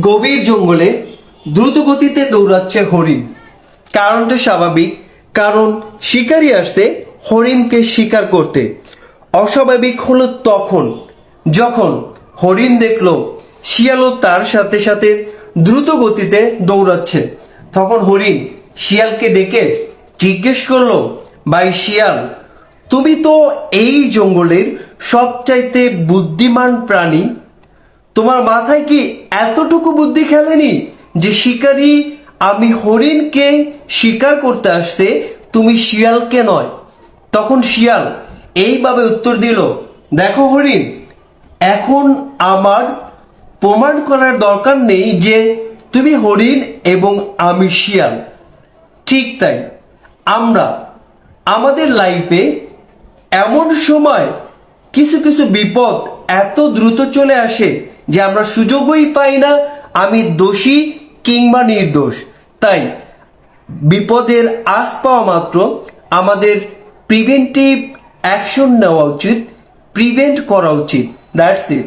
গভীর জঙ্গলে দ্রুত গতিতে দৌড়াচ্ছে হরিণ। কারণটা স্বাভাবিক, কারণ শিকারী আসছে হরিণকে শিকার করতে। অস্বাভাবিক হলো তখন যখন হরিণ দেখলো শিয়ালও তার সাথে সাথে দ্রুত গতিতে দৌড়াচ্ছে। তখন হরিণ শিয়ালকে ডেকে জিজ্ঞেস করলো, ভাই শিয়াল, তুমি তো এই জঙ্গলের সবচাইতে বুদ্ধিমান প্রাণী, তোমার মাথায় কি এতটুকু বুদ্ধি খেলেনি যে শিকারী আমি হরিণকে শিকার করতে আসছে, তুমি শিয়ালকে নয়? তখন শিয়াল এইভাবে উত্তর দিল, দেখো হরিণ, এখন আমার প্রমাণ করার দরকার নেই যে তুমি হরিণ এবং আমি শিয়াল। ঠিক তাই, আমরা আমাদের লাইফে এমন সময় কিছু কিছু বিপদ এত দ্রুত চলে আসে যে আমরা সুযোগই পাই না আমি দোষী কিংবা নির্দোষ। তাই বিপদের আশ পাওয়া মাত্র আমাদের প্রিভেন্টিভ অ্যাকশন নেওয়া উচিত, প্রিভেন্ট করা উচিত। That's it.